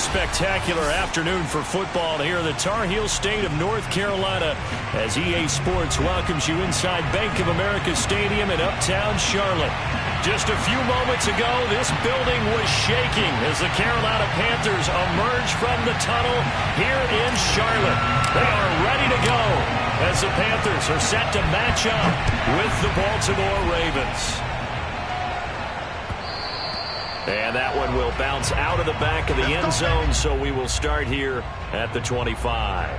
spectacular afternoon for football here in the Tar Heel state of North Carolina as EA Sports welcomes you inside Bank of America Stadium in uptown Charlotte. Just a few moments ago, this building was shaking as the Carolina Panthers emerged from the tunnel here in Charlotte. They are ready to go as the Panthers are set to match up with the Baltimore Ravens. And that one will bounce out of the back of the end zone, so we will start here at the 25.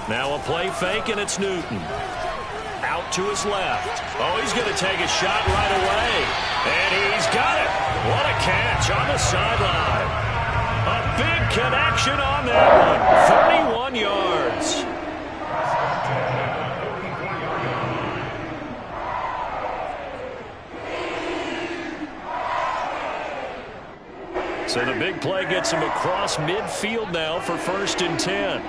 Now a play fake, and it's Newton. Out to his left. Oh, he's going to take a shot right away. And he's got it. What a catch on the sideline. A big connection on that one. 31 yards. So the big play gets him across midfield now for 1st and 10.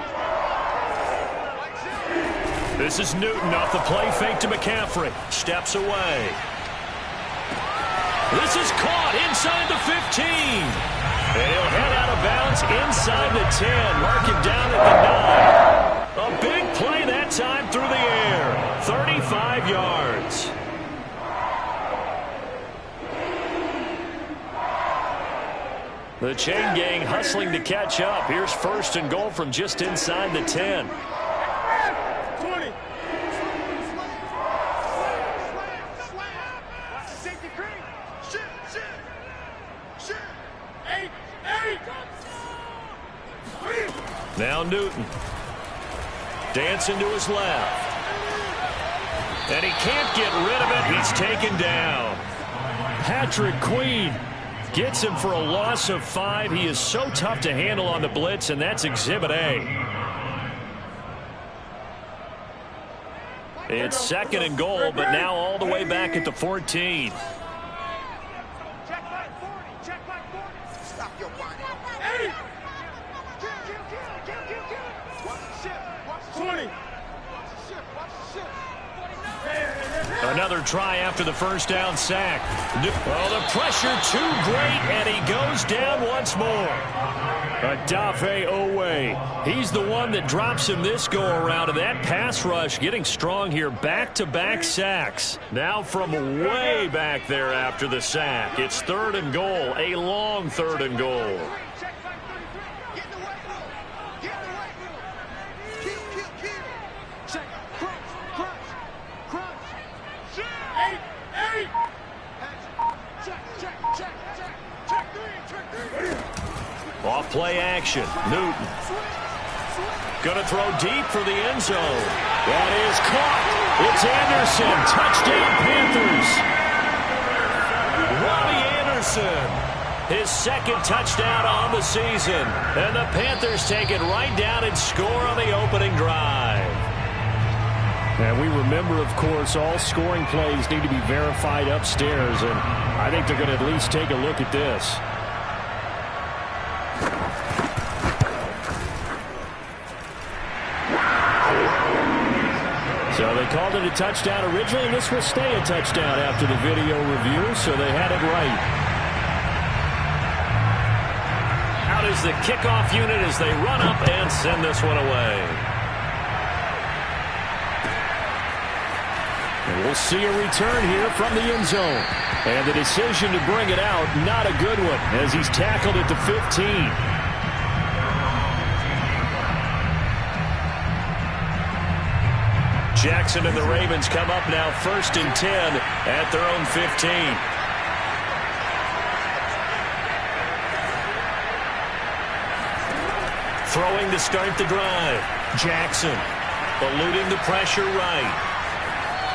This is Newton off the play fake to McCaffrey. Steps away. This is caught inside the 15. And he'll head out of bounds inside the 10. Mark him down at the 9. A big play that time through the air. 35 yards. The chain gang hustling to catch up. Here's 1st and goal from just inside the 10. Now Newton. Dancing to his left. And he can't get rid of it. He's taken down. Patrick Queen gets him for a loss of 5. He is so tough to handle on the blitz, and that's Exhibit A. It's 2nd and goal, but now all the way back at the 14. Another try after the 1st down sack. Oh, the pressure too great, and he goes down once more. Odafe Owe. He's the one that drops him this go-around, and that pass rush getting strong here. Back-to-back sacks. Now from way back there after the sack. It's 3rd and goal, a long 3rd and goal. Off play action. Newton. Going to throw deep for the end zone. That is caught. It's Anderson. Touchdown Panthers. Robbie Anderson. His 2nd touchdown on the season. And the Panthers take it right down and score on the opening drive. And we remember, of course, all scoring plays need to be verified upstairs. And I think they're going to at least take a look at this. So they called it a touchdown originally, and this will stay a touchdown after the video review, so they had it right. Out is the kickoff unit as they run up and send this one away. And we'll see a return here from the end zone. And the decision to bring it out, not a good one, as he's tackled at the 15. Jackson and the Ravens come up now 1st and 10 at their own 15. Throwing to start the drive. Jackson eluding the pressure right.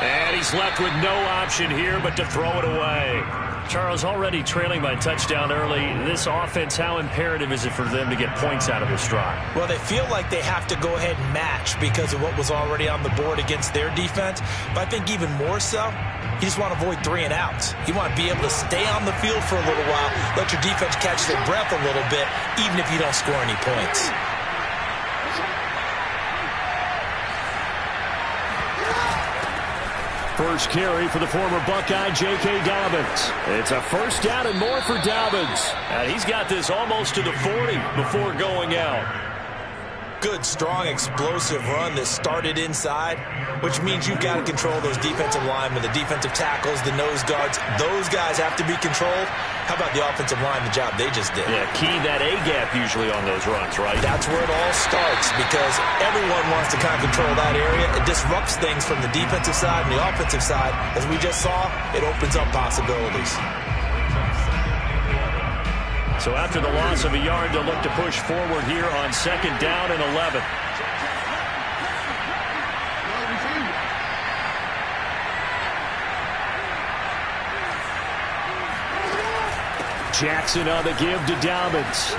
And he's left with no option here but to throw it away. Charles, already trailing by touchdown early. This offense, how imperative is it for them to get points out of this drive? Well, they feel like they have to go ahead and match because of what was already on the board against their defense. But I think even more so, you just want to avoid 3 and outs. You want to be able to stay on the field for a little while, let your defense catch their breath a little bit, even if you don't score any points. First carry for the former Buckeye, J.K. Dobbins. It's a first down and more for Dobbins. And he's got this almost to the 40 before going out. Good, strong, explosive run that started inside, which means you've got to control those defensive linemen, the defensive tackles, the nose guards. Those guys have to be controlled. How about the offensive line, the job they just did? Yeah, key that A-gap usually on those runs, right? That's where it all starts because everyone wants to kind of control that area. It disrupts things from the defensive side and the offensive side. As we just saw, it opens up possibilities. So after the loss of a yard, they'll look to push forward here on 2nd down and 11. Jackson on the give to Dobbins.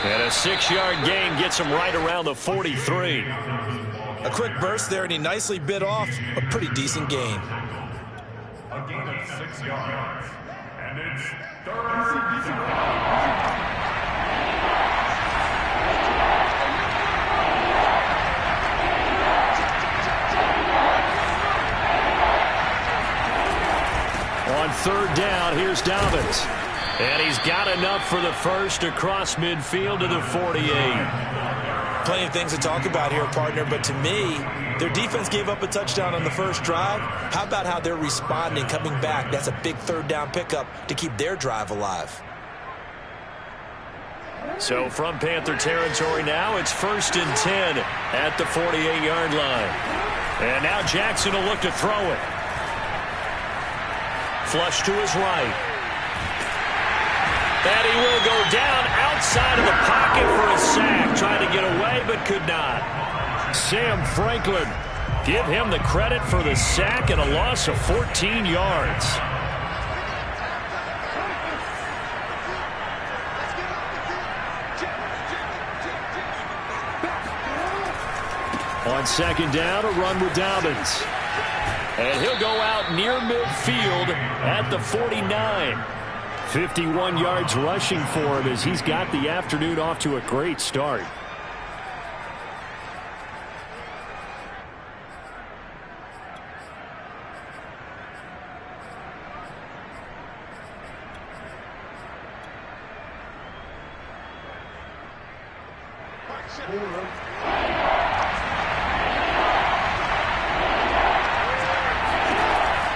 And a 6-yard gain gets him right around the 43. A quick burst there, and he nicely bit off a pretty decent gain. A gain of 6 yards. And it's 3rd down. On 3rd down, here's Dobbins. And he's got enough for the first across midfield to the 48. Plenty of things to talk about here, partner, but to me, their defense gave up a touchdown on the first drive. How about how they're responding, coming back? That's a big 3rd down pickup to keep their drive alive. So from Panther territory now, it's 1st and 10 at the 48-yard line. And now Jackson will look to throw it. Flush to his right. And he will go down outside of the pocket for a sack. Trying to get away, but could not. Sam Franklin, give him the credit for the sack and a loss of 14 yards. On 2nd down, a run with Dobbins. And he'll go out near midfield at the 49. 51 yards rushing for him as he's got the afternoon off to a great start.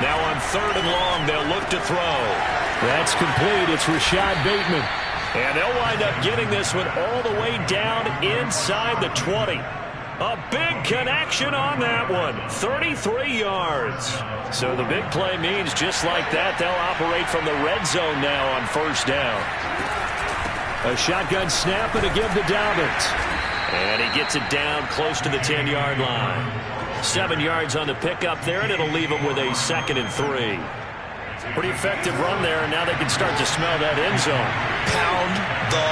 Now on 3rd and long, they'll look to throw. That's complete. It's Rashad Bateman. And they'll wind up getting this one all the way down inside the 20. A big connection on that one. 33 yards. So the big play means just like that, they'll operate from the red zone now on 1st down. A shotgun snap and a give to Dobbins. And he gets it down close to the 10-yard line. 7 yards on the pickup there, and it'll leave him with a 2nd and 3. Pretty effective run there, and now they can start to smell that end zone. Pound the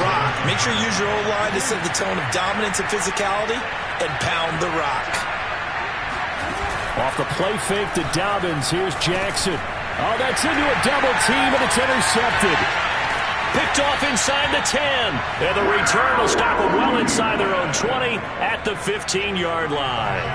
rock. Make sure you use your O-line to set the tone of dominance and physicality, and pound the rock. Off the play fake to Dobbins, here's Jackson. Oh, that's into a double team, and it's intercepted. Picked off inside the 10. And the return will stop them well inside their own 20 at the 15-yard line.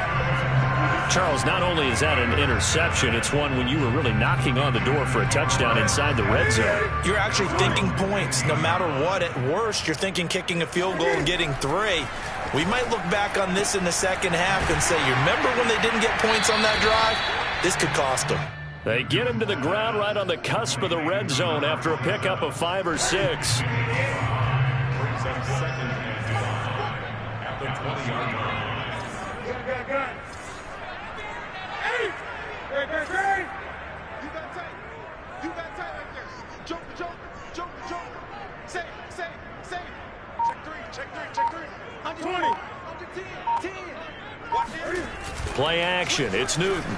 Charles, not only is that an interception, it's one when you were really knocking on the door for a touchdown inside the red zone. You're actually thinking points. No matter what, at worst, you're thinking kicking a field goal and getting 3. We might look back on this in the second half and say, you remember when they didn't get points on that drive? This could cost them. They get him to the ground right on the cusp of the red zone after a pickup of 5 or 6. Brings up 2nd and 5 at the 20-yard line. Good. Hey! You got tight right there. Jump. Save. Check 3. 20. 10. Watch it. Play action. It's Newton.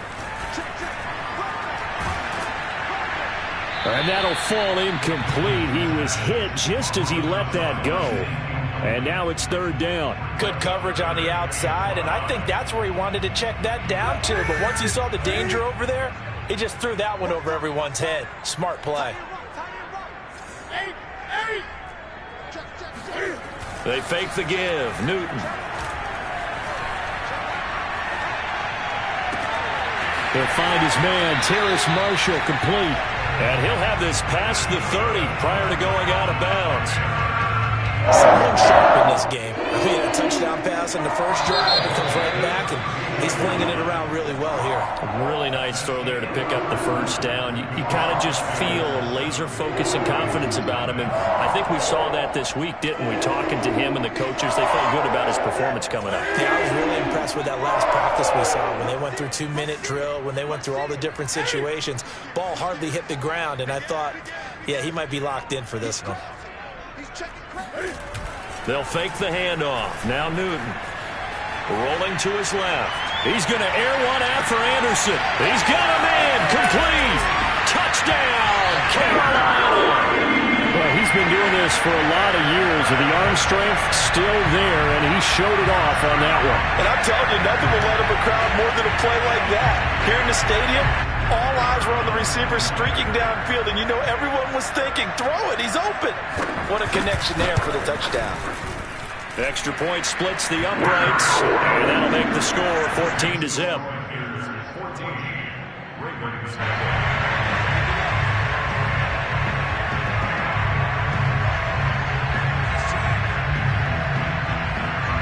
And that'll fall incomplete. He was hit just as he let that go. And now it's third down. Good coverage on the outside, and I think that's where he wanted to check that down to. But once he saw the danger over there, he just threw that one over everyone's head. Smart play. They fake the give. Newton. He'll find his man, Terrace Marshall, complete. And he'll have this past the 30 prior to going out of bounds. Someone sharp in this game. He had a touchdown pass in the first drive. He comes right back, and he's flinging it around really well here. Really nice throw there to pick up the first down. You kind of just feel a laser focus and confidence about him, and I think we saw that this week, didn't we? Talking to him and the coaches, they felt good about his performance coming up. Yeah, I was really impressed with that last practice we saw when they went through 2-minute drill, when they went through all the different situations. Ball hardly hit the ground, and I thought, yeah, he might be locked in for this one. They'll fake the handoff. Now Newton. Rolling to his left. He's going to air one out for Anderson. He's got him in. Complete. Touchdown, Carolina. Well, he's been doing this for a lot of years. The arm strength still there, and he showed it off on that one. And I'm telling you, nothing will let up a crowd more than a play like that. Here in the stadium, all eyes were on the receiver streaking downfield, and you know everyone was thinking, throw it, he's open. What a connection there for the touchdown. Extra point splits the uprights, and that'll make the score 14-0.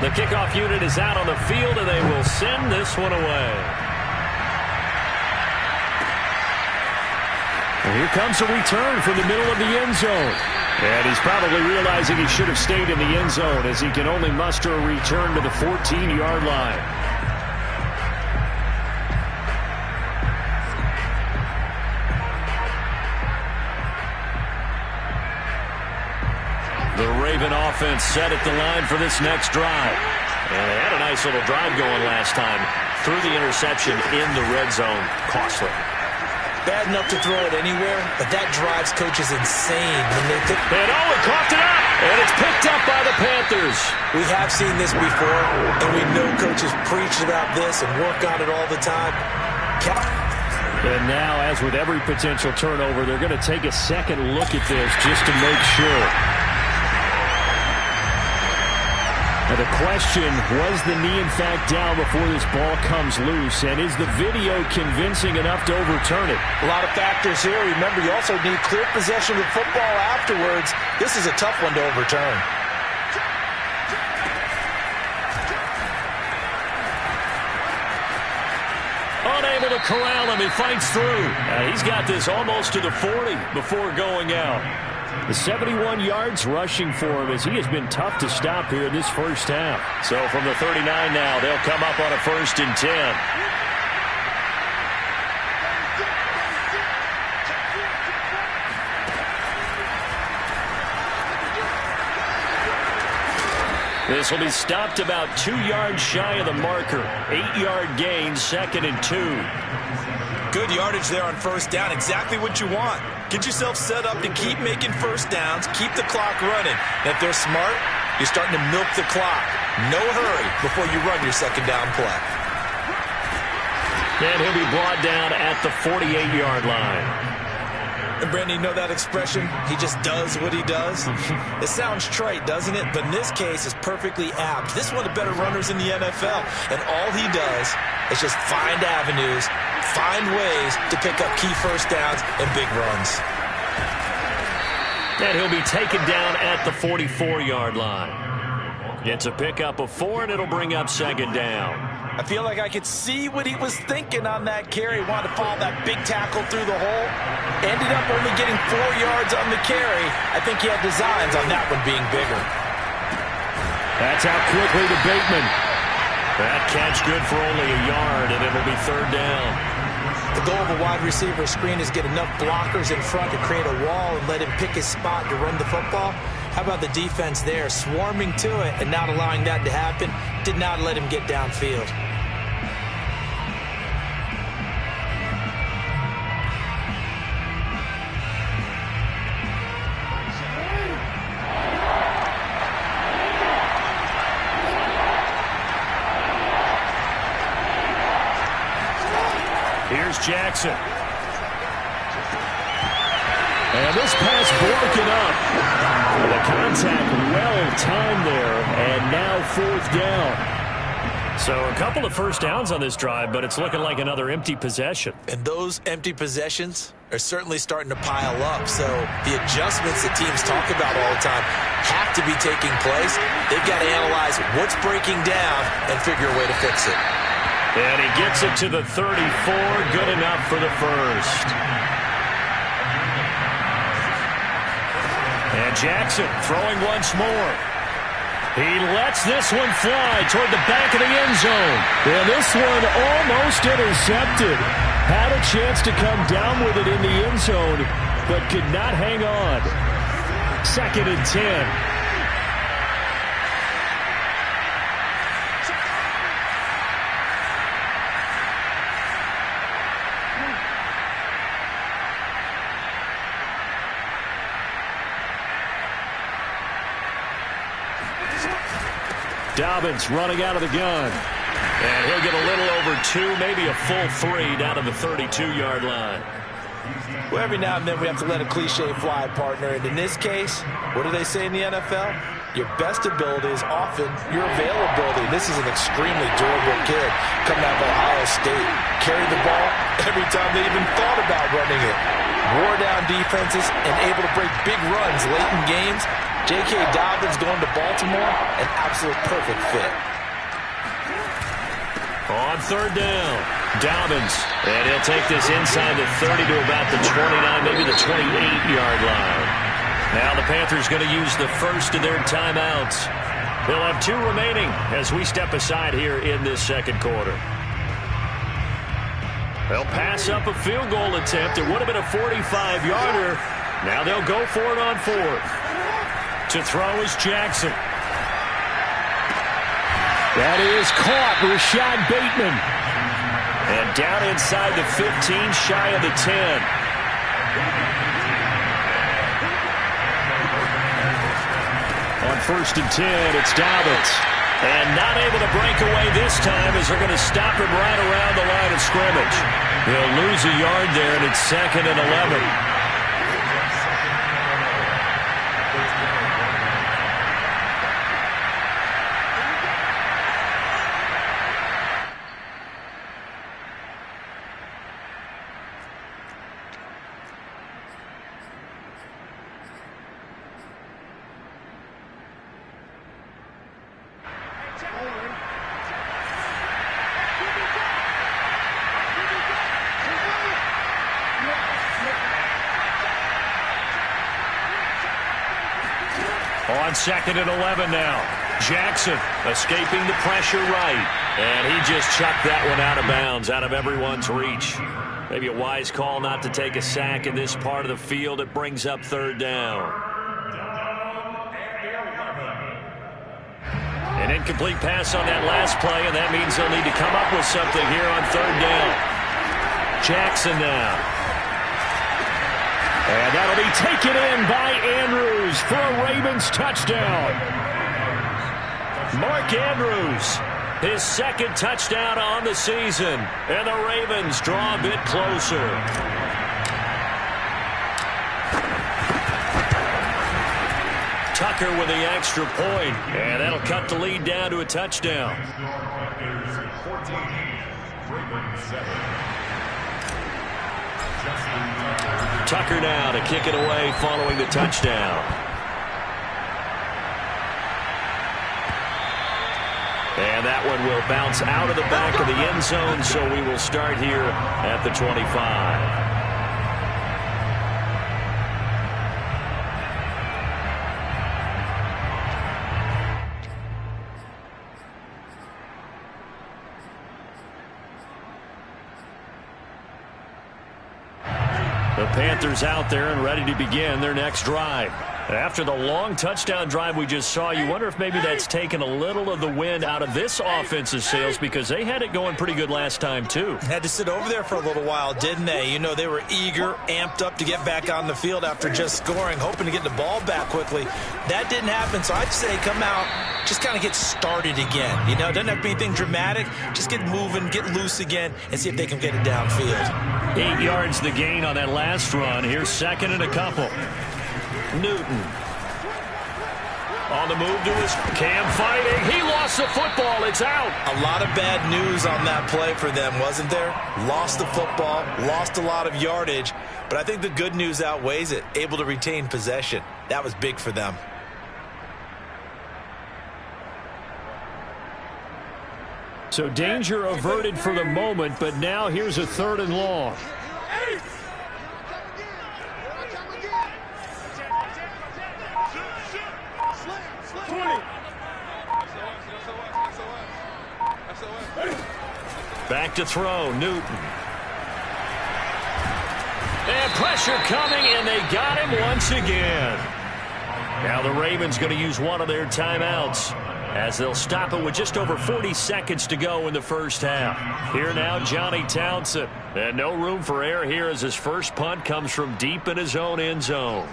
The kickoff unit is out on the field, and they will send this one away. And here comes a return from the middle of the end zone. And he's probably realizing he should have stayed in the end zone as he can only muster a return to the 14-yard line. The Raven offense set at the line for this next drive. And they had a nice little drive going last time. Through the interception in the red zone. Costly. Bad enough to throw it anywhere, but that drives coaches insane when they think. And Owen coughed it up, and it's picked up by the Panthers. We have seen this before, and we know coaches preach about this and work on it all the time. And now, as with every potential turnover, they're going to take a second look at this just to make sure. Now the question, was the knee in fact down before this ball comes loose? And is the video convincing enough to overturn it? A lot of factors here. Remember, you also need clear possession of the football afterwards. This is a tough one to overturn. Unable to corral him. He fights through. He's got this almost to the 40 before going out. The 71 yards rushing for him as he has been tough to stop here in this first half. So from the 39 now, they'll come up on a 1st and 10. This will be stopped about 2 yards shy of the marker. 8-yard gain, 2nd and 2. Good yardage there on 1st down. Exactly what you want. Get yourself set up to keep making 1st downs, keep the clock running. And if they're smart, you're starting to milk the clock. No hurry before you run your 2nd down play. And he'll be brought down at the 48-yard line. And Brandon, you know that expression? He just does what he does. It sounds trite, doesn't it? But in this case, it's perfectly apt. This is one of the better runners in the NFL. And all he does is just find avenues, find ways to pick up key 1st downs and big runs. And he'll be taken down at the 44-yard line. It's a pickup of 4, and it'll bring up 2nd down. I feel like I could see what he was thinking on that carry. Wanted to follow that big tackle through the hole. Ended up only getting 4 yards on the carry. I think he had designs on that one being bigger. That's out quickly to Bateman. That catch good for only a yard, and it'll be 3rd down. The goal of a wide receiver screen is get enough blockers in front to create a wall and let him pick his spot to run the football. How about the defense there, swarming to it and not allowing that to happen? Did not let him get downfield. Here's Jackson. And this pass broken up. The contact well-timed there, and now 4th down. So a couple of first downs on this drive, but it's looking like another empty possession. And those empty possessions are certainly starting to pile up. So the adjustments that teams talk about all the time have to be taking place. They've got to analyze what's breaking down and figure a way to fix it. And he gets it to the 34. Good enough for the first. And Jackson throwing once more. He lets this one fly toward the back of the end zone. And this one almost intercepted. Had a chance to come down with it in the end zone, but could not hang on. 2nd and 10. Dobbins running out of the gun. And he'll get a little over 2, maybe a full 3 down to the 32-yard line. Well, every now and then we have to let a cliche fly, partner. And in this case, what do they say in the NFL? Your best ability is often your availability. This is an extremely durable kid coming out of Ohio State. Carried the ball every time they even thought about running it. Wore down defenses and able to break big runs late in games. J.K. Dobbins going to Baltimore, an absolute perfect fit. On 3rd down, Dobbins. And he'll take this inside the 30 to about the 29, maybe the 28-yard line. Now the Panthers going to use the first of their timeouts. They'll have 2 remaining as we step aside here in this second quarter. They'll pass up a field goal attempt. It would have been a 45-yarder. Now they'll go for it on 4th. To throw is Jackson. That is caught. Rashad Bateman. And down inside the 15, shy of the 10. On 1st and 10, it's Dobbins. And not able to break away this time as they're going to stop him right around the line of scrimmage. He'll lose a yard there, and it's 2nd and 11. On 2nd and 11 now. Jackson escaping the pressure right. And he just chucked that one out of bounds, out of everyone's reach. Maybe a wise call not to take a sack in this part of the field. It brings up 3rd down. An incomplete pass on that last play, and that means they'll need to come up with something here on 3rd down. Jackson now. And that'll be taken in by Andrews for a Ravens touchdown. Mark Andrews, his 2nd touchdown on the season. And the Ravens draw a bit closer. Tucker with the extra point. And that'll cut the lead down to a touchdown. Tucker now to kick it away following the touchdown. And that one will bounce out of the back of the end zone, so we will start here at the 25. The Panthers out there and ready to begin their next drive. After the long touchdown drive we just saw, you wonder if maybe that's taken a little of the wind out of this offense's sails, because they had it going pretty good last time too. Had to sit over there for a little while, didn't they? You know, they were eager, amped up to get back on the field after just scoring, hoping to get the ball back quickly. That didn't happen, so I'd say come out, just kind of get started again. You know, it doesn't have to be anything dramatic. Just get moving, get loose again, and see if they can get it downfield. 8 yards the gain on that last run. Here's second and a couple. Newton on the move to his Cam fighting. He lost the football. It's out. A lot of bad news on that play for them, wasn't there? Lost the football, lost a lot of yardage, but I think the good news outweighs it. Able to retain possession. That was big for them. So danger averted for the moment, but now here's a 3rd and long. Back to throw, Newton. And pressure coming, and they got him once again. Now the Ravens going to use one of their timeouts, as they'll stop it with just over 40 seconds to go in the first half. Here now, Johnny Townsend. And no room for error here as his first punt comes from deep in his own end zone.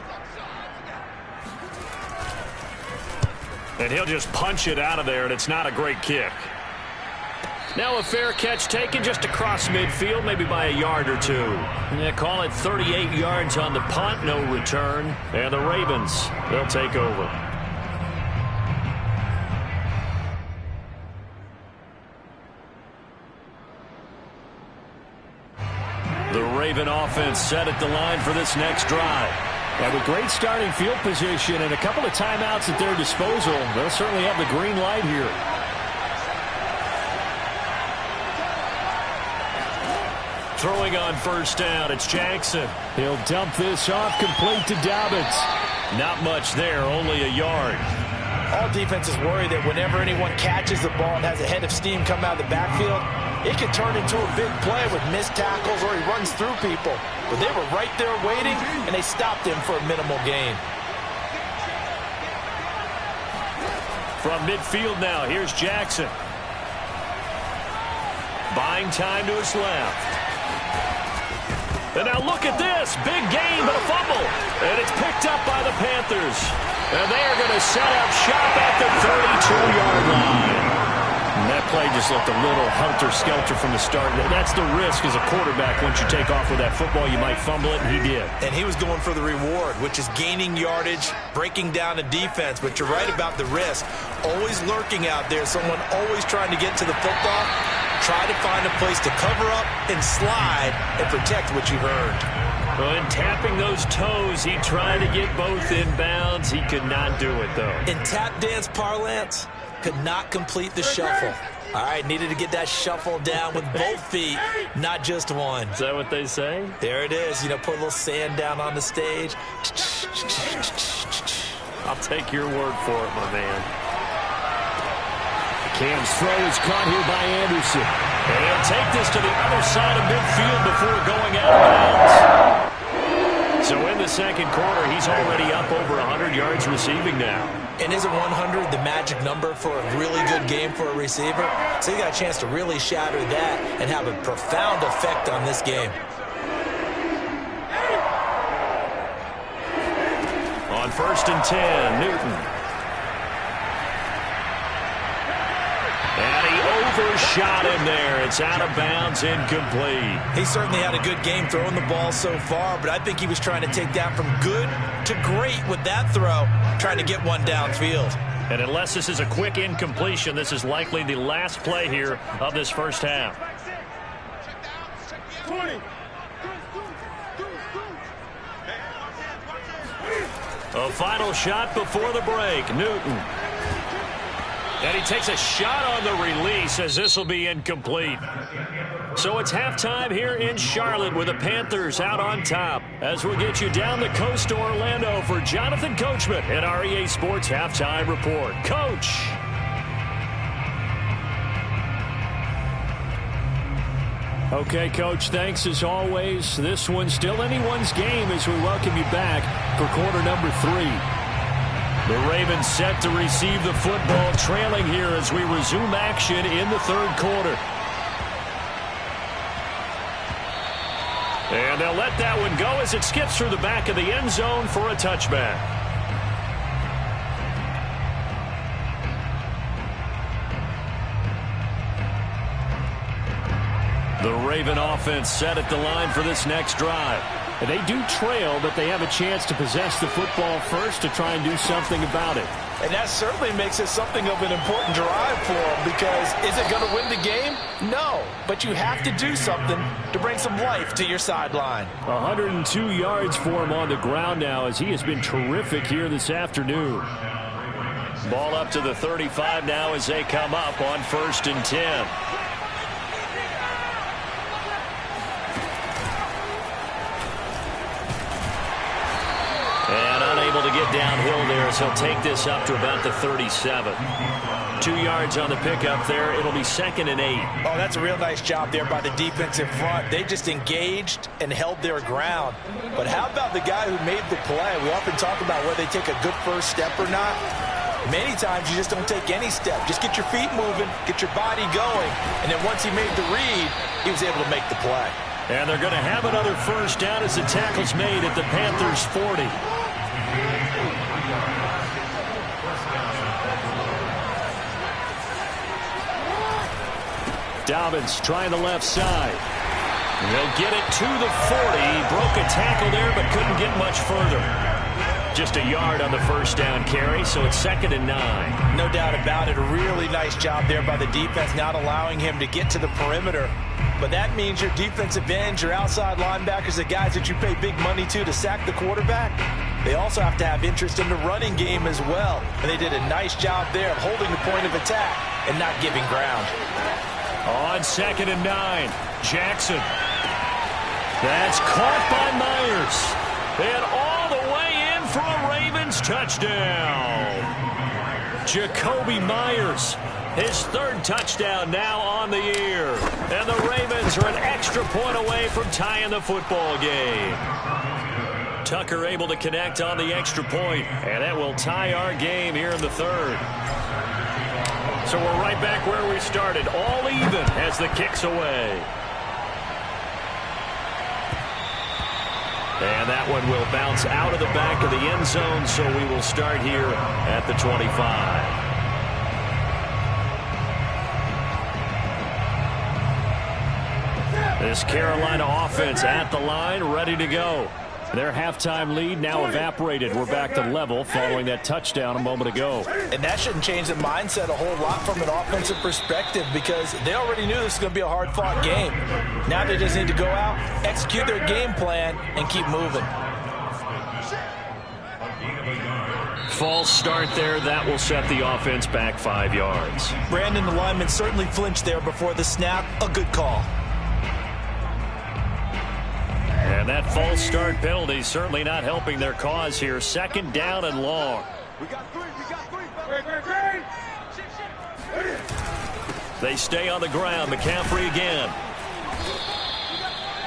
And he'll just punch it out of there, and it's not a great kick. Now a fair catch taken just across midfield, maybe by a yard or two. Yeah, call it 38 yards on the punt, no return. And the Ravens, they'll take over. The Raven offense set at the line for this next drive. And with great starting field position and a couple of timeouts at their disposal, they'll certainly have the green light here. Throwing on first down, it's Jackson. He'll dump this off, complete to Dobbins. Not much there, only a yard. All defenses worry that whenever anyone catches the ball and has a head of steam come out of the backfield, it can turn into a big play with missed tackles or he runs through people. But they were right there waiting, and they stopped him for a minimal gain. From midfield now, here's Jackson. Buying time to his left. And now look at this. Big gain, but a fumble. And it's picked up by the Panthers. And they are going to set up shop at the 32-yard line. And that play just looked a little helter-skelter from the start. That's the risk as a quarterback. Once you take off with that football, you might fumble it, and he did. And he was going for the reward, which is gaining yardage, breaking down a defense. But you're right about the risk. Always lurking out there, someone always trying to get to the football. Try to find a place to cover up and slide and protect what you've earned. Well, in tapping those toes, he tried to get both in bounds. He could not do it, though. In tap dance parlance, could not complete the shuffle. All right, needed to get that shuffle down with both feet, not just one. Is that what they say? There it is. You know, put a little sand down on the stage. I'll take your word for it, my man. Cam's throw is caught here by Anderson. And he'll take this to the other side of midfield before going out of bounds. So in the second quarter, he's already up over 100 yards receiving now. And isn't 100 the magic number for a really good game for a receiver? So he got a chance to really shatter that and have a profound effect on this game. On 1st and 10, Newton. And he overshot him there. It's out of bounds, incomplete. He certainly had a good game throwing the ball so far, but I think he was trying to take that from good to great with that throw, trying to get one downfield. And unless this is a quick incompletion, this is likely the last play here of this first half. 20. A final shot before the break. Newton. And he takes a shot on the release as this will be incomplete. So it's halftime here in Charlotte with the Panthers out on top. As we'll get you down the coast to Orlando for Jonathan Coachman at our EA Sports Halftime Report. Coach. Okay, Coach, thanks as always. This one's still anyone's game as we welcome you back for quarter number 3. The Ravens set to receive the football, trailing here as we resume action in the third quarter. And they'll let that one go as it skips through the back of the end zone for a touchback. The Raven offense set at the line for this next drive. And they do trail, but they have a chance to possess the football first to try and do something about it. And that certainly makes it something of an important drive for them, because is it going to win the game? No, but you have to do something to bring some life to your sideline. 102 yards for him on the ground now, as he has been terrific here this afternoon. Ball up to the 35 now as they come up on 1st and 10. And unable to get downhill there, as he'll take this up to about the 37. 2 yards on the pickup there. It'll be 2nd and 8. Oh, that's a real nice job there by the defensive front. They just engaged and held their ground. But how about the guy who made the play? We often talk about whether they take a good first step or not. Many times you just don't take any step. Just get your feet moving, get your body going, and then once he made the read, he was able to make the play. And they're going to have another first down as the tackle's made at the Panthers' 40. Dobbins trying the left side. They'll get it to the 40. He broke a tackle there, but couldn't get much further. Just a yard on the first down carry, so it's 2nd and 9. No doubt about it. A really nice job there by the defense, not allowing him to get to the perimeter. But that means your defensive ends, your outside linebackers, the guys that you pay big money to sack the quarterback, they also have to have interest in the running game as well. And they did a nice job there of holding the point of attack and not giving ground. On 2nd and 9, Jackson. That's caught by Myers. And all the way in for a Ravens touchdown. Jacoby Myers, his 3rd touchdown now on the year. And the Ravens are an extra point away from tying the football game. Tucker able to connect on the extra point, and that will tie our game here in the 3rd. So we're right back where we started, all even as the kick's away. And that one will bounce out of the back of the end zone, so we will start here at the 25. This Carolina offense at the line, ready to go. Their halftime lead now evaporated. We're back to level following that touchdown a moment ago. And that shouldn't change the mindset a whole lot from an offensive perspective, because they already knew this was going to be a hard-fought game. Now they just need to go out, execute their game plan, and keep moving. False start there. That will set the offense back 5 yards. Brandon, the lineman, certainly flinched there before the snap. A good call. And that false start penalty certainly not helping their cause here. 2nd down and long. We got three. They stay on the ground. McCaffrey again.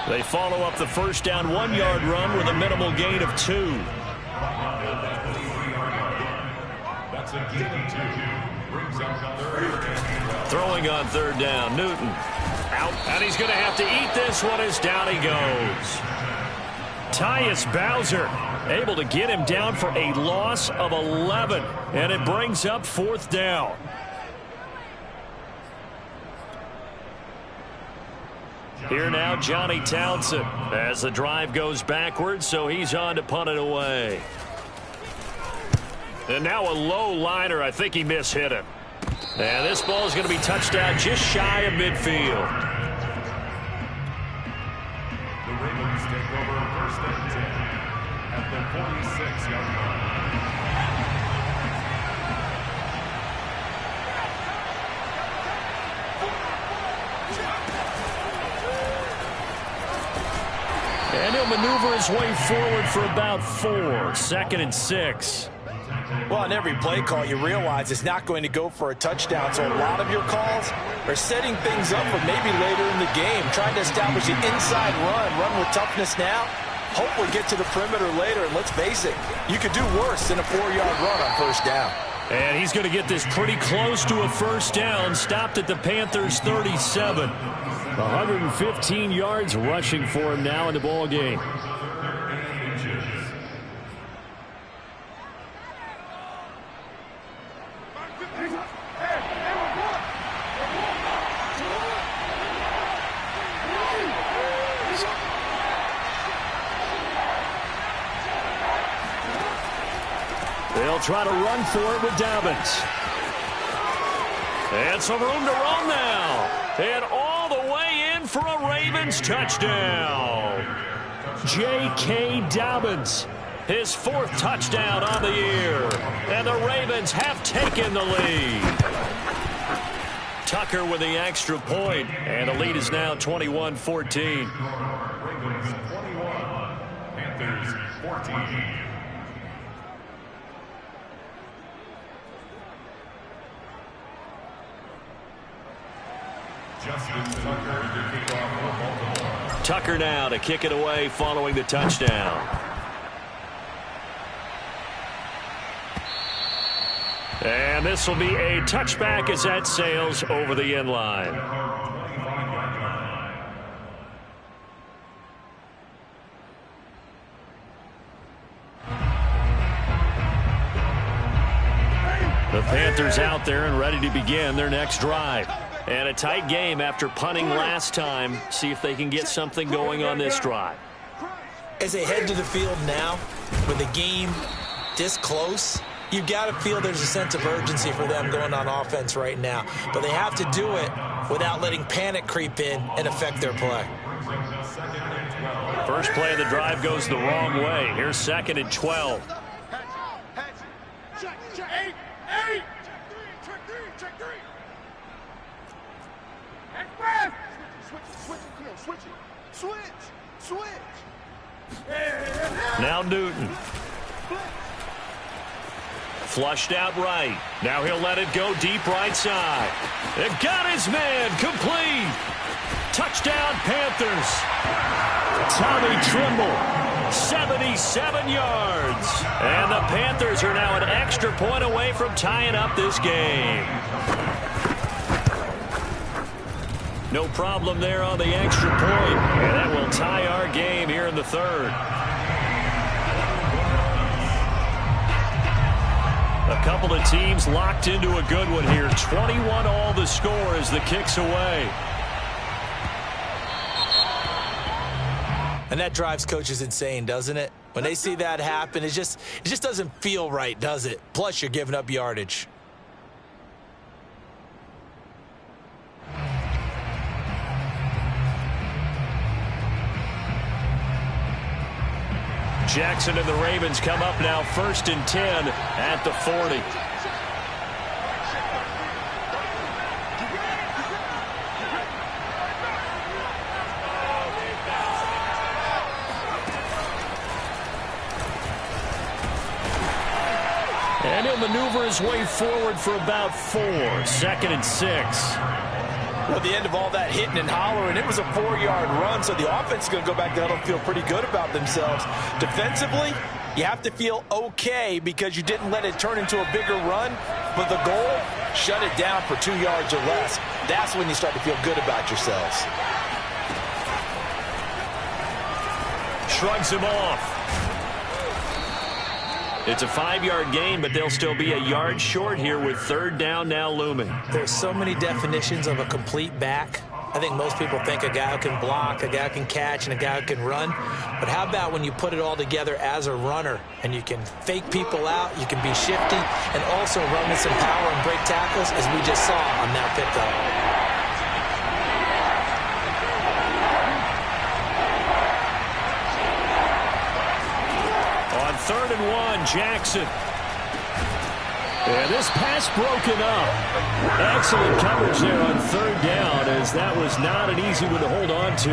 They follow up the first down 1-yard run with a minimal gain of 2. That's a gain of 2. Brings up 3rd. Throwing on 3rd down. Newton out, and he's going to have to eat this one as down he goes. Tyus Bowser able to get him down for a loss of 11, and it brings up 4th down. Here now, Johnny Townsend, as the drive goes backwards, so he's on to punt it away. And now a low liner. I think he mishit him. And this ball is going to be touched out just shy of midfield. The Ravens take over 1st and 10 at the 46-yard line. And he'll maneuver his way forward for about 4. 2nd and 6. Well, on every play call, you realize it's not going to go for a touchdown. So a lot of your calls are setting things up for maybe later in the game, trying to establish an inside run with toughness now, hopefully get to the perimeter later. And let's face it, you could do worse than a 4-yard run on first down. And he's going to get this pretty close to a first down. Stopped at the Panthers' 37. 115 yards rushing for him now in the ball game. They'll try to run for it with Dobbins. And some room to run now. And all the way in for a Ravens touchdown. J.K. Dobbins, his 4th touchdown on the year. And the Ravens have taken the lead. Tucker with the extra point. And the lead is now 21-14. Ravens 21, Panthers 14. Tucker now to kick it away following the touchdown. And this will be a touchback as that sails over the end line. The Panthers out there and ready to begin their next drive. And a tight game after punting last time. See if they can get something going on this drive. As they head to the field now, with the game this close, you've got to feel there's a sense of urgency for them going on offense right now. But they have to do it without letting panic creep in and affect their play. First play of the drive goes the wrong way. Here's 2nd and 12. Now Newton. Flushed out right. Now he'll let it go deep right side. It got his man complete. Touchdown Panthers. Tommy Trimble, 77 yards. And the Panthers are now an extra point away from tying up this game. No problem there on the extra point. And that will tie our game here in the 3rd. A couple of teams locked into a good one here. 21 all the score as the kick's away. And that drives coaches insane, doesn't it? When they see that happen, it just doesn't feel right, does it? Plus, you're giving up yardage. Jackson and the Ravens come up now 1st and 10 at the 40. And he'll maneuver his way forward for about 4. 2nd and 6. Well, at the end of all that hitting and hollering, it was a 4-yard run, so the offense is going to go back to huddle and feel pretty good about themselves. Defensively, you have to feel okay because you didn't let it turn into a bigger run, but the goal, shut it down for 2 yards or less. That's when you start to feel good about yourselves. Shrugs him off. It's a 5-yard gain, but they'll still be a yard short here with 3rd down now looming. There's so many definitions of a complete back. I think most people think a guy who can block, a guy who can catch, and a guy who can run. But how about when you put it all together as a runner and you can fake people out, you can be shifty, and also run with some power and break tackles, as we just saw on that pickup. On 3rd and 1, Jackson. And this pass broken up. Excellent coverage there on 3rd down, as that was not an easy one to hold on to.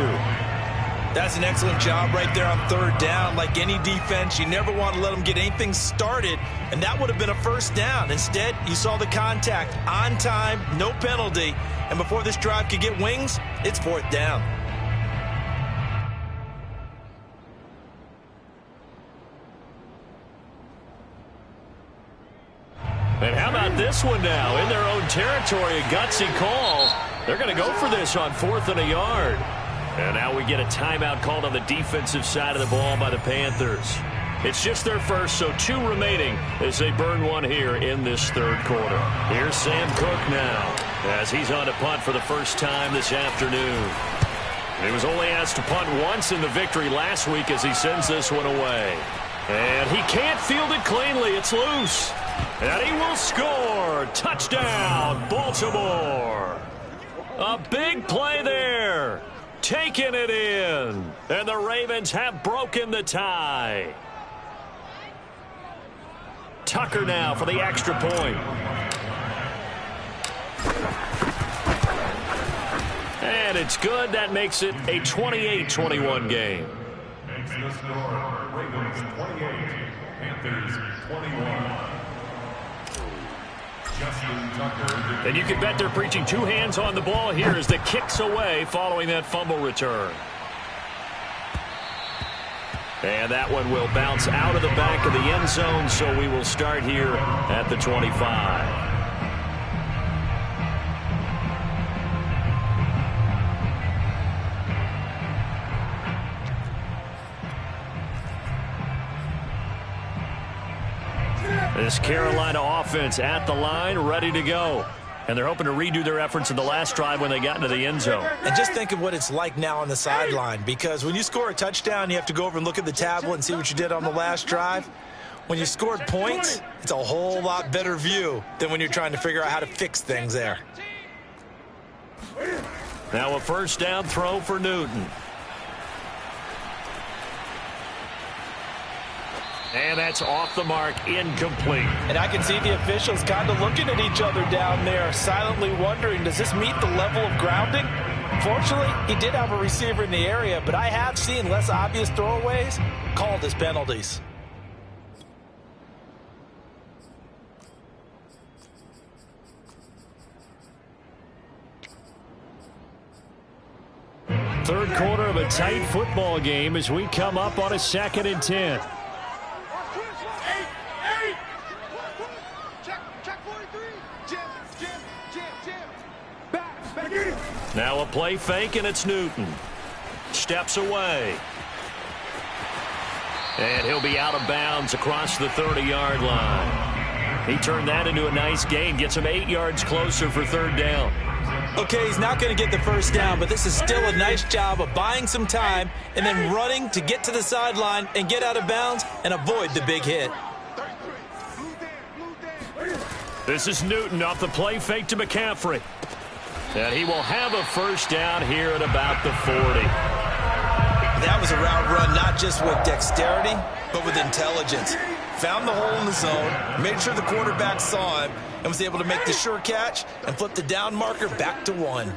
That's an excellent job right there on 3rd down. Like any defense, you never want to let them get anything started, and that would have been a 1st down. Instead, you saw the contact on time, no penalty, and before this drive could get wings, it's 4th down. this one now in their own territory. A gutsy call. They're going to go for this on 4th and a yard. And now we get a timeout called on the defensive side of the ball by the Panthers. It's just their first, so 2 remaining as they burn one here in this 3rd quarter. Here's Sam Cook now as he's on to punt for the first time this afternoon. He was only asked to punt once in the victory last week as he sends this one away. And he can't field it cleanly. It's loose. And he will score. Touchdown, Baltimore. A big play there. Taking it in. And the Ravens have broken the tie. Tucker now for the extra point. And it's good. That makes it a 28-21 game. Makes the score Ravens 28, Panthers 21. Justin Tucker. And you can bet they're preaching 2 hands on the ball here as the kick's away following that fumble return. And that one will bounce out of the back of the end zone, so we will start here at the 25. This Carolina offense at the line, ready to go. And they're hoping to redo their efforts in the last drive when they got into the end zone. And just think of what it's like now on the sideline, because when you score a touchdown, you have to go over and look at the tablet and see what you did on the last drive. When you scored points, it's a whole lot better view than when you're trying to figure out how to fix things there. Now a first down throw for Newton. And that's off the mark, incomplete. And I can see the officials kind of looking at each other down there, silently wondering, does this meet the level of grounding? Fortunately, he did have a receiver in the area, but I have seen less obvious throwaways called as penalties. Third quarter of a tight football game as we come up on a 2nd and 10. Now a play fake, and it's Newton. Steps away. And he'll be out of bounds across the 30-yard line. He turned that into a nice gain. Gets him 8 yards closer for 3rd down. Okay, he's not going to get the first down, but this is still a nice job of buying some time and then running to get to the sideline and get out of bounds and avoid the big hit. This is Newton off the play fake to McCaffrey. And he will have a first down here at about the 40. That was a route run not just with dexterity, but with intelligence. Found the hole in the zone, made sure the quarterback saw him, and was able to make the sure catch and flip the down marker back to 1.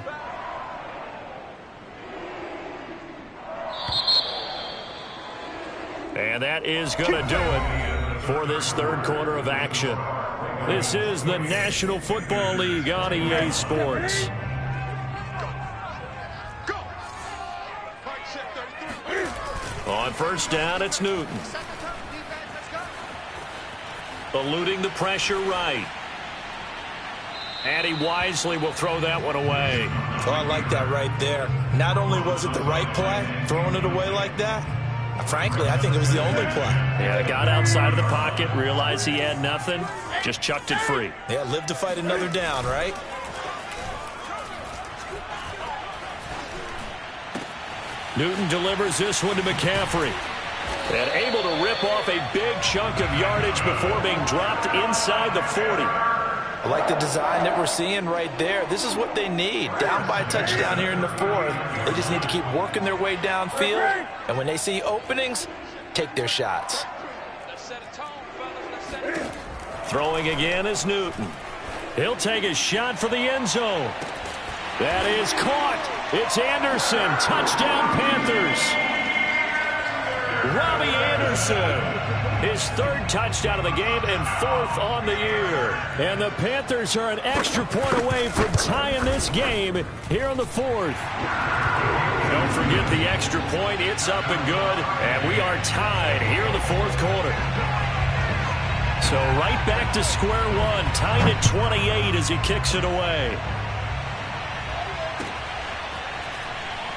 And that is going to do it for this 3rd quarter of action. This is the National Football League on EA Sports. On first down, it's Newton. Eluding the pressure right. And he wisely will throw that one away. Oh, I like that right there. Not only was it the right play, throwing it away like that, frankly, I think it was the only play. Yeah, got outside of the pocket, realized he had nothing, just chucked it free. Yeah, live to fight another down, right? Newton delivers this one to McCaffrey. And able to rip off a big chunk of yardage before being dropped inside the 40. I like the design that we're seeing right there. This is what they need. Down by a touchdown here in the 4th. They just need to keep working their way downfield. And when they see openings, take their shots. Throwing again is Newton. He'll take a shot for the end zone. That is caught. It's Anderson. Touchdown, Panthers. Robbie Anderson, his 3rd touchdown of the game and 4th on the year. And the Panthers are an extra point away from tying this game here on the 4th. Don't forget the extra point. It's up and good. And we are tied here in the 4th quarter. So right back to square one, tied at 28 as he kicks it away.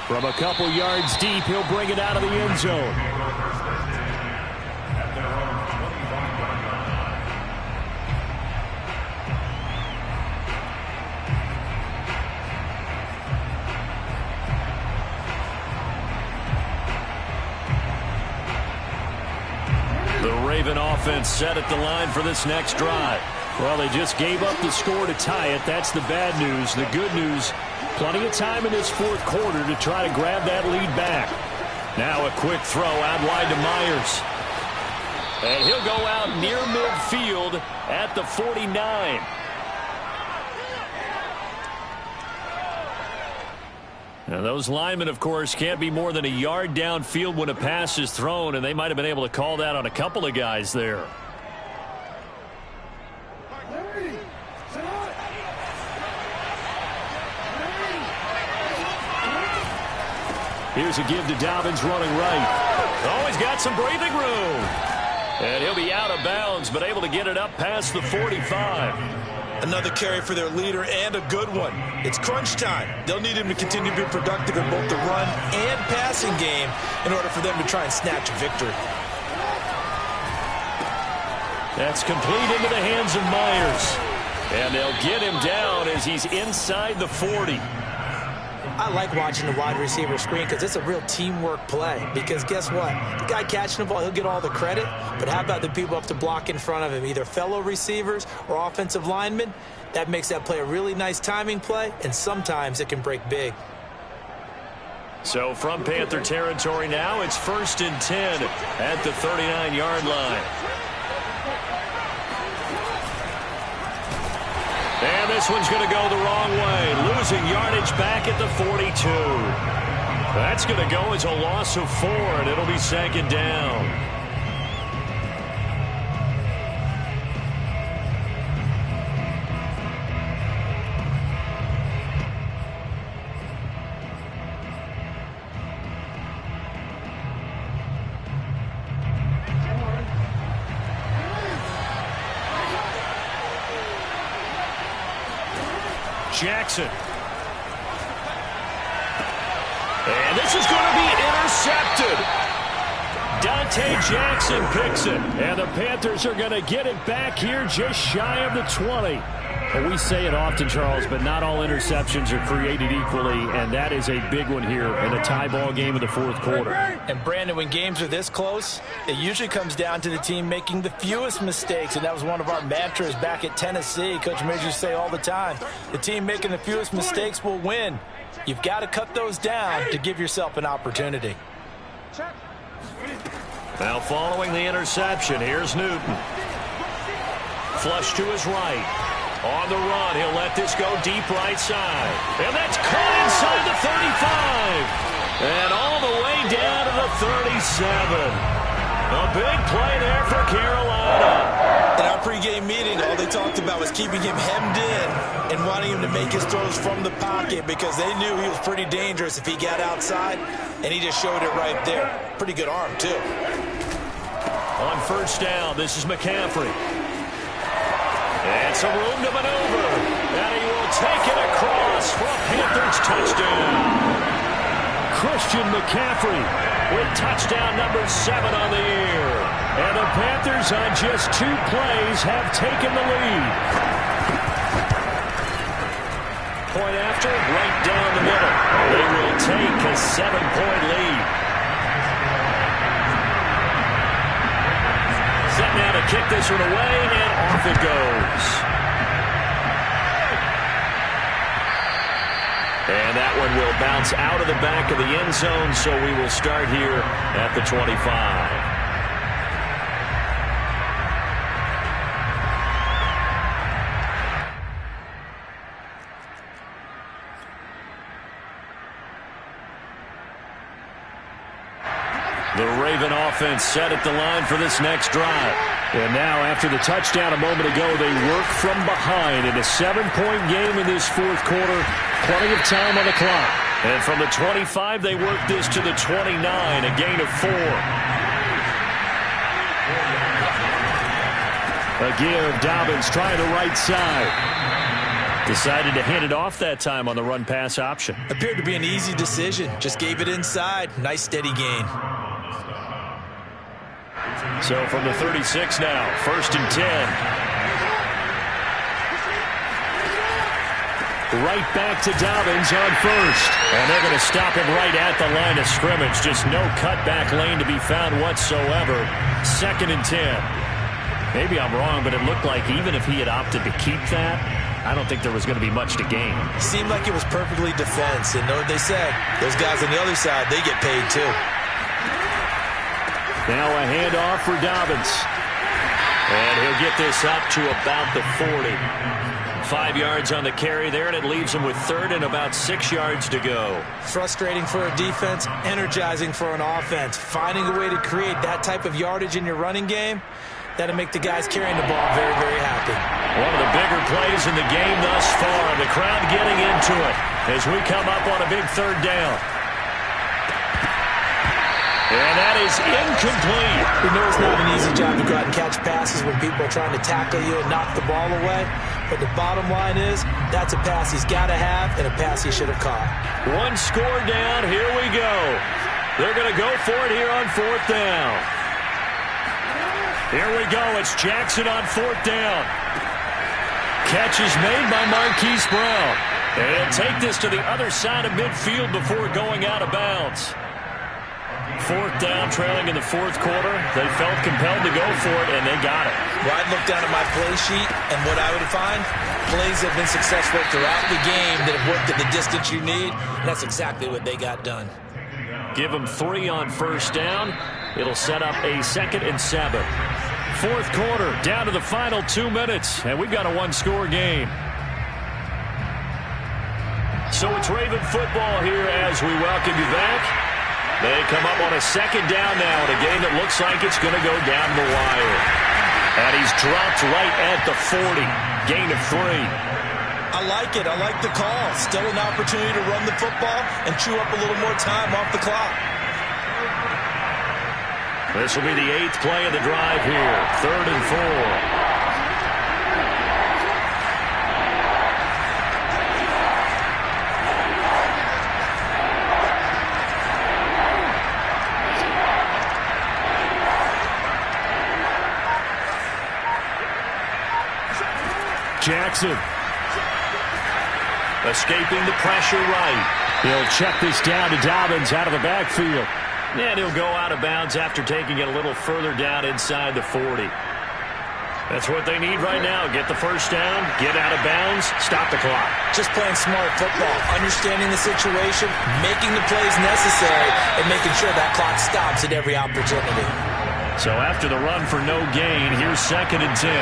From a couple yards deep, he'll bring it out of the end zone. The Raven offense set at the line for this next drive. Well, they just gave up the score to tie it. That's the bad news. The good news, plenty of time in this fourth quarter to try to grab that lead back. Now a quick throw out wide to Myers. And he'll go out near midfield at the 49. Now those linemen, of course, can't be more than a yard downfield when a pass is thrown, and they might have been able to call that on a couple of guys there. Here's a give to Dobbins running right. Oh, he's got some breathing room. And he'll be out of bounds, but able to get it up past the 45. Another carry for their leader, and a good one. It's crunch time. They'll need him to continue to be productive in both the run and passing game in order for them to try and snatch a victory. That's complete into the hands of Myers. And they'll get him down as he's inside the 40. I like watching the wide receiver screen because it's a real teamwork play. Because guess what? The guy catching the ball, he'll get all the credit. But how about the people up to block in front of him, either fellow receivers or offensive linemen? That makes that play a really nice timing play, and sometimes it can break big. So from Panther territory now, it's 1st and 10 at the 39-yard line. And this one's going to go the wrong way. Losing yardage back at the 42. That's going to go as a loss of 4, and it'll be 2nd down. Jackson. And this is going to be intercepted. Dante Jackson picks it. And the Panthers are going to get it back here just shy of the 20. And we say it often, Charles, but not all interceptions are created equally, and that is a big one here in a tie ball game of the fourth quarter. And, Brandon, when games are this close, it usually comes down to the team making the fewest mistakes, and that was one of our mantras back at Tennessee. Coach made you say all the time, the team making the fewest mistakes will win. You've got to cut those down to give yourself an opportunity. Now following the interception, here's Newton. Flush to his right. On the run, he'll let this go deep right side. And that's caught inside the 35. And all the way down to the 37. A big play there for Carolina. In our pregame meeting, all they talked about was keeping him hemmed in and wanting him to make his throws from the pocket because they knew he was pretty dangerous if he got outside, and he just showed it right there. Pretty good arm, too. On 1st down, this is McCaffrey. And some room to maneuver. And he will take it across for a Panthers touchdown. Christian McCaffrey with touchdown number 7 on the year. And the Panthers on just 2 plays have taken the lead. Point after, right down the middle. They will take a 7-point lead. Set now to kick this one away, and off it goes. And that one will bounce out of the back of the end zone, so we will start here at the 25. The Raven offense set at the line for this next drive. And now, after the touchdown a moment ago, they work from behind in a 7-point game in this fourth quarter. Plenty of time on the clock. And from the 25, they work this to the 29, a gain of 4. A give. Dobbins trying the right side. Decided to hand it off that time on the run-pass option. Appeared to be an easy decision. Just gave it inside. Nice steady gain. So from the 36 now, 1st and 10. Right back to Dobbins on 1st. And they're going to stop him right at the line of scrimmage. Just no cutback lane to be found whatsoever. 2nd and 10. Maybe I'm wrong, but it looked like even if he had opted to keep that, I don't think there was going to be much to gain. Seemed like it was perfectly defense. And know what they said? Those guys on the other side, they get paid too. Now a handoff for Dobbins. And he'll get this up to about the 40. 5 yards on the carry there, and it leaves him with 3rd and about 6 yards to go. Frustrating for a defense, energizing for an offense. Finding a way to create that type of yardage in your running game, that'll make the guys carrying the ball very, very happy. One of the bigger plays in the game thus far. The crowd getting into it as we come up on a big 3rd down. And that is incomplete. We know it's not an easy job to go out and catch passes when people are trying to tackle you and knock the ball away. But the bottom line is, that's a pass he's got to have and a pass he should have caught. One score down. Here we go. They're going to go for it here on 4th down. Here we go. It's Jackson on 4th down. Catch is made by Marquise Brown. And he'll take this to the other side of midfield before going out of bounds. 4th down, trailing in the 4th quarter. They felt compelled to go for it, and they got it. Well, I'd look down at my play sheet, and what I would find, plays that have been successful throughout the game that have worked at the distance you need, and that's exactly what they got done. Give them 3 on 1st down. It'll set up a 2nd and 7. 4th quarter, down to the final 2 minutes, and we've got a 1-score game. So it's Raven football here as we welcome you back. They come up on a 2nd down now in a game that looks like it's going to go down the wire. And he's dropped right at the 40. Gain of 3. I like it. I like the call. Still an opportunity to run the football and chew up a little more time off the clock. This will be the 8th play of the drive here. 3rd and 4. Jackson escaping the pressure right. He'll check this down to Dobbins out of the backfield. And he'll go out of bounds after taking it a little further down inside the 40. That's what they need right now. Get the 1st down, get out of bounds, stop the clock. Just playing smart football, understanding the situation, making the plays necessary, and making sure that clock stops at every opportunity. So after the run for no gain, here's 2nd and 10.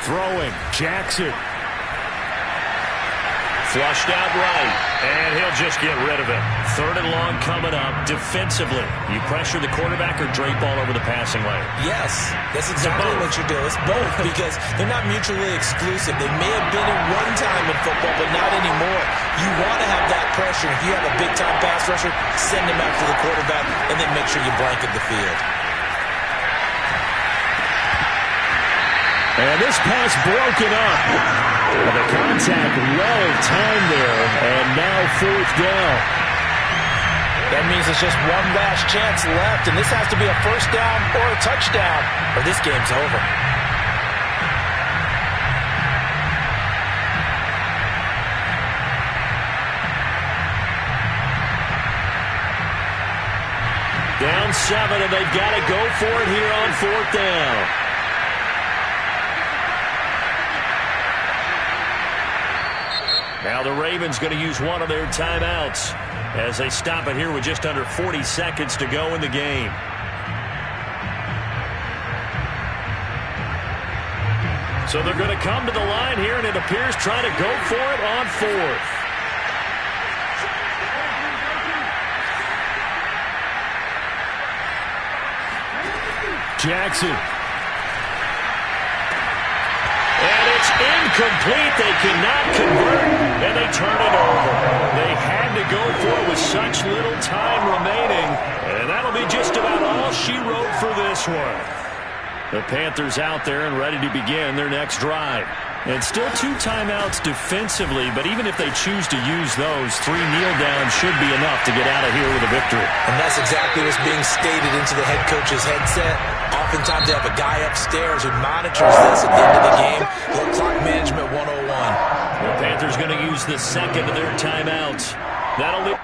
Throwing, Jackson. Flushed out right, and he'll just get rid of it. 3rd and long coming up. Defensively, you pressure the quarterback or drape all over the passing lane? Yes, that's exactly what you do. It's both because they're not mutually exclusive. They may have been at one time in football, but not anymore. You want to have that pressure. If you have a big-time pass rusher, send him after the quarterback, and then make sure you blanket the field. And this pass broken up. Well, the contact well timed there, and now 4th down. That means it's just one last chance left, and this has to be a 1st down or a touchdown, or this game's over. Down 7, and they've got to go for it here on 4th down. Now the Ravens going to use one of their timeouts as they stop it here with just under 40 seconds to go in the game. So they're going to come to the line here, and it appears trying to go for it on 4th. Jackson. And it's incomplete. They cannot convert, and they turn it over. They had to go for it with such little time remaining, and that'll be just about all she wrote for this one. The Panthers out there and ready to begin their next drive. And still 2 timeouts defensively, but even if they choose to use those, 3 kneel downs should be enough to get out of here with a victory. And that's exactly what's being stated into the head coach's headset. Oftentimes they have a guy upstairs who monitors this at the end of the game. Little clock management 101. The Panthers going to use the second of their timeouts. That'll leave